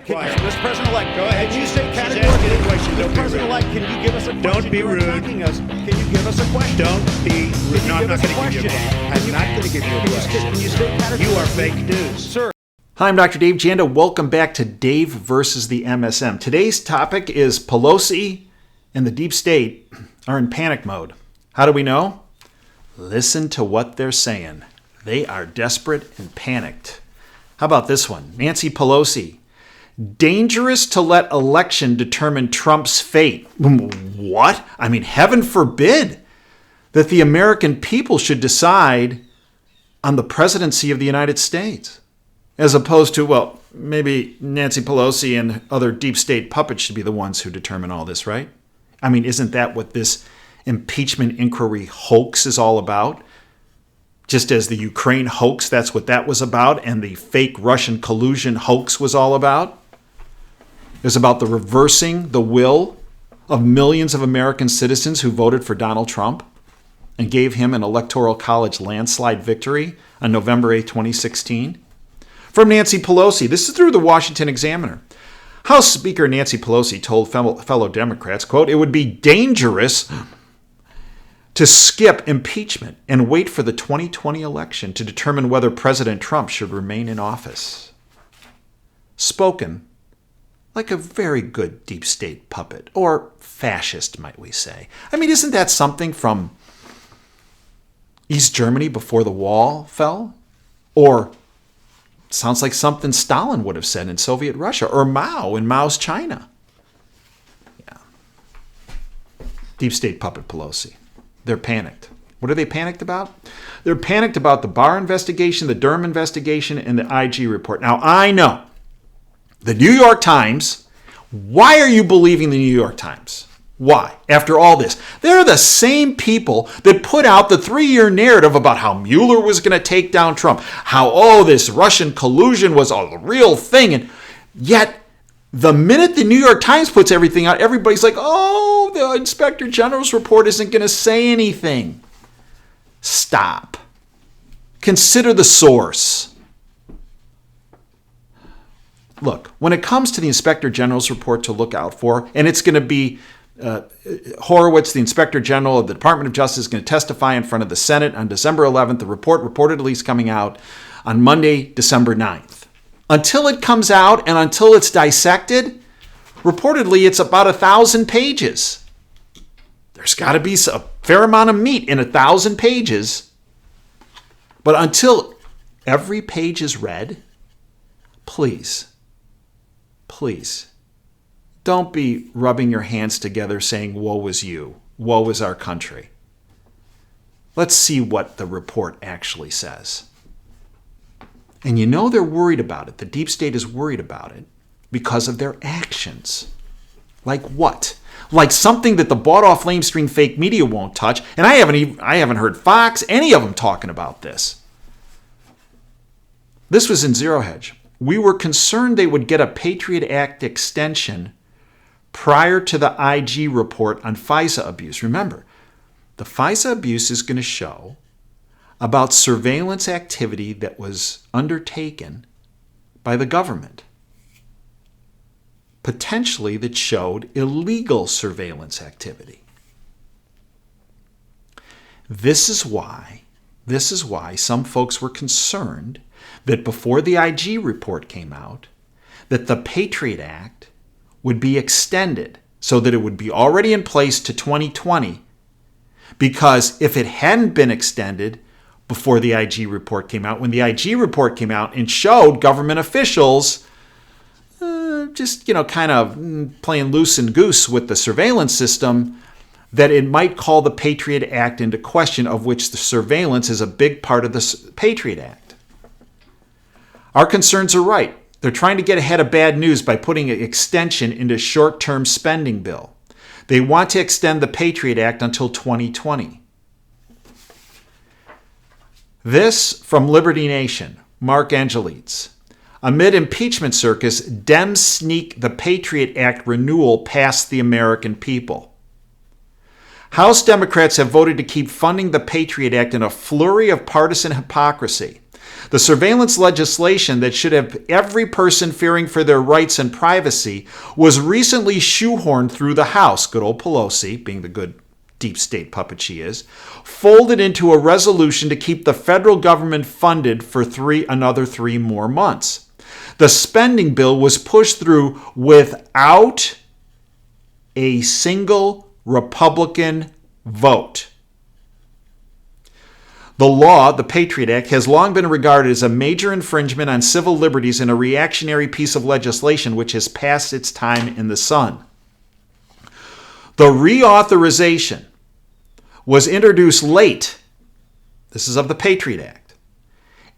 Quiet. Mr. President-elect, Go ahead. Can you state She's asking categorically, a question. Don't Mr. be President-elect, can you give us a question? Don't be You are rude. attacking us. Can you give us a question? Don't be rude. No, I'm not going to give you a question. question. I'm not going to give you a question. Can you state categorically? You are fake news. Sir. Hi, I'm Dr. Dave Janda. Welcome back to Dave versus the MSM. Today's topic is Pelosi and the deep state are in panic mode. How do we know? Listen to what they're saying. They are desperate and panicked. How about this one? Nancy Pelosi. Dangerous to let election determine Trump's fate. What? I mean, heaven forbid that the American people should decide on the presidency of the United States. As opposed to, well, maybe Nancy Pelosi and other deep state puppets should be the ones who determine all this, right? I mean, isn't that what this impeachment inquiry hoax is all about? Just as the Ukraine hoax, that's what that was about, and the fake Russian collusion hoax was all about. It was about the reversing the will of millions of American citizens who voted for Donald Trump and gave him an electoral college landslide victory on November 8, 2016. From Nancy Pelosi, this is through the Washington Examiner. House Speaker Nancy Pelosi told fellow Democrats, quote, "It would be dangerous to skip impeachment and wait for the 2020 election to determine whether President Trump should remain in office." Spoken like a very good deep state puppet, or fascist, might we say. I mean, isn't that something from East Germany before the wall fell? Or sounds like something Stalin would have said in Soviet Russia, or Mao in Mao's China. Yeah. Deep state puppet Pelosi. They're panicked. What are they panicked about? They're panicked about the Barr investigation, the Durham investigation, and the IG report. Now, I know the New York Times. Why are you believing the New York Times? Why? After all this, they're the same people that put out the 3-year narrative about how Mueller was going to take down Trump, how, this Russian collusion was a real thing. And yet, the minute the New York Times puts everything out, everybody's like, the Inspector General's report isn't going to say anything. Stop. Consider the source. Look, when it comes to the Inspector General's report to look out for, and it's going to be Horowitz, the Inspector General of the Department of Justice, is going to testify in front of the Senate on December 11th. The report reportedly is coming out on Monday, December 9th. Until it comes out and until it's dissected, reportedly it's about 1,000 pages. There's got to be a fair amount of meat in 1,000 pages. But until every page is read, please, don't be rubbing your hands together saying, woe is you, woe is our country. Let's see what the report actually says. And you know they're worried about it. The deep state is worried about it because of their actions. Like what? Like something that the bought-off lamestream fake media won't touch. And I haven't heard Fox, any of them talking about this. This was in Zero Hedge. We were concerned they would get a Patriot Act extension prior to the IG report on FISA abuse. Remember, the FISA abuse is going to show about surveillance activity that was undertaken by the government, potentially that showed illegal surveillance activity. This is why some folks were concerned that before the IG report came out, that the Patriot Act would be extended so that it would be already in place to 2020. Because if it hadn't been extended before the IG report came out, when the IG report came out and showed government officials just kind of playing loose and goose with the surveillance system, that it might call the Patriot Act into question, of which the surveillance is a big part of the Patriot Act. Our concerns are right. They're trying to get ahead of bad news by putting an extension into short-term spending bill. They want to extend the Patriot Act until 2020. This from Liberty Nation, Mark Angelides. Amid impeachment circus, Dems sneak the Patriot Act renewal past the American people. House Democrats have voted to keep funding the Patriot Act in a flurry of partisan hypocrisy. The surveillance legislation that should have every person fearing for their rights and privacy was recently shoehorned through the House. Good old Pelosi, being the good deep state puppet she is, folded into a resolution to keep the federal government funded for another 3 more months. The spending bill was pushed through without a single Republican vote. The law, the Patriot Act, has long been regarded as a major infringement on civil liberties and a reactionary piece of legislation which has passed its time in the sun. The reauthorization was introduced late, this is of the Patriot Act,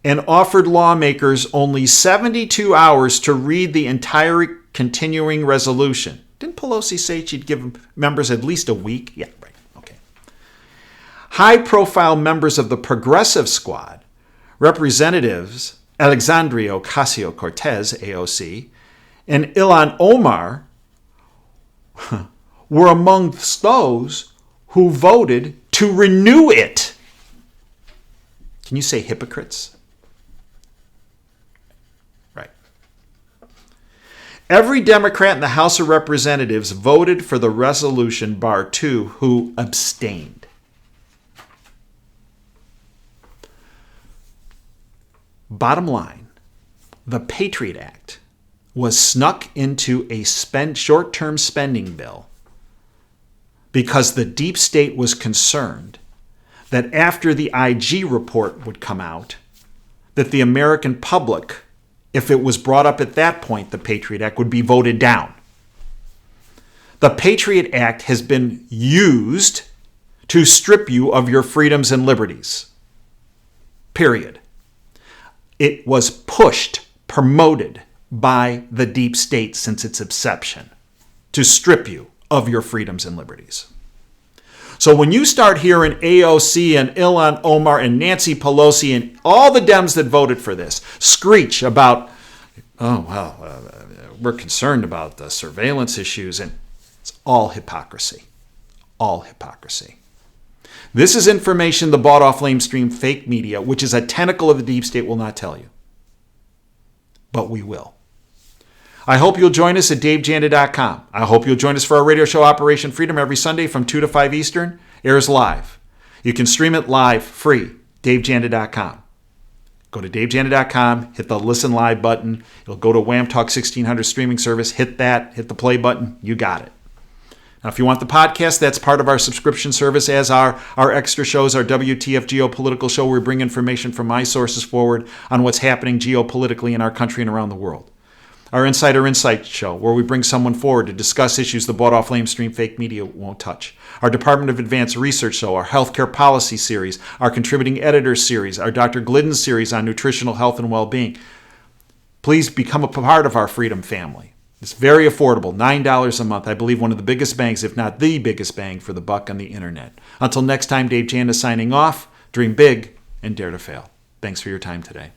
and offered lawmakers only 72 hours to read the entire continuing resolution. Didn't Pelosi say she'd give members at least a week? Yeah, right. Okay. High-profile members of the Progressive Squad, Representatives Alexandria Ocasio-Cortez, AOC, and Ilhan Omar were amongst those who voted to renew it. Can you say hypocrites? Right. Every Democrat in the House of Representatives voted for the resolution, bar 2, who abstained. Bottom line, the Patriot Act was snuck into a short-term spending bill because the deep state was concerned that after the IG report would come out, that the American public, if it was brought up at that point, the Patriot Act would be voted down. The Patriot Act has been used to strip you of your freedoms and liberties. Period. It was pushed, promoted by the deep state since its inception to strip you of your freedoms and liberties. So when you start hearing AOC and Ilhan Omar and Nancy Pelosi and all the Dems that voted for this screech about, we're concerned about the surveillance issues, and it's all hypocrisy. All hypocrisy. This is information the bought-off lamestream fake media, which is a tentacle of the deep state, will not tell you. But we will. I hope you'll join us at davejanda.com. I hope you'll join us for our radio show Operation Freedom every Sunday from 2 to 5 Eastern. Airs live. You can stream it live, free, davejanda.com. Go to davejanda.com, hit the Listen Live button. It'll go to Wham Talk 1600 streaming service. Hit that, hit the play button. You got it. Now, if you want the podcast, that's part of our subscription service, as are our extra shows, our WTF Geopolitical Show, where we bring information from my sources forward on what's happening geopolitically in our country and around the world. Our Insider Insight Show, where we bring someone forward to discuss issues the bought-off lamestream fake media won't touch. Our Department of Advanced Research Show, our Healthcare Policy Series, our Contributing Editors Series, our Dr. Glidden Series on nutritional health and well-being. Please become a part of our Freedom family. It's very affordable, $9 a month. I believe one of the biggest bangs, if not the biggest bang for the buck on the internet. Until next time, Dave Janda signing off. Dream big and dare to fail. Thanks for your time today.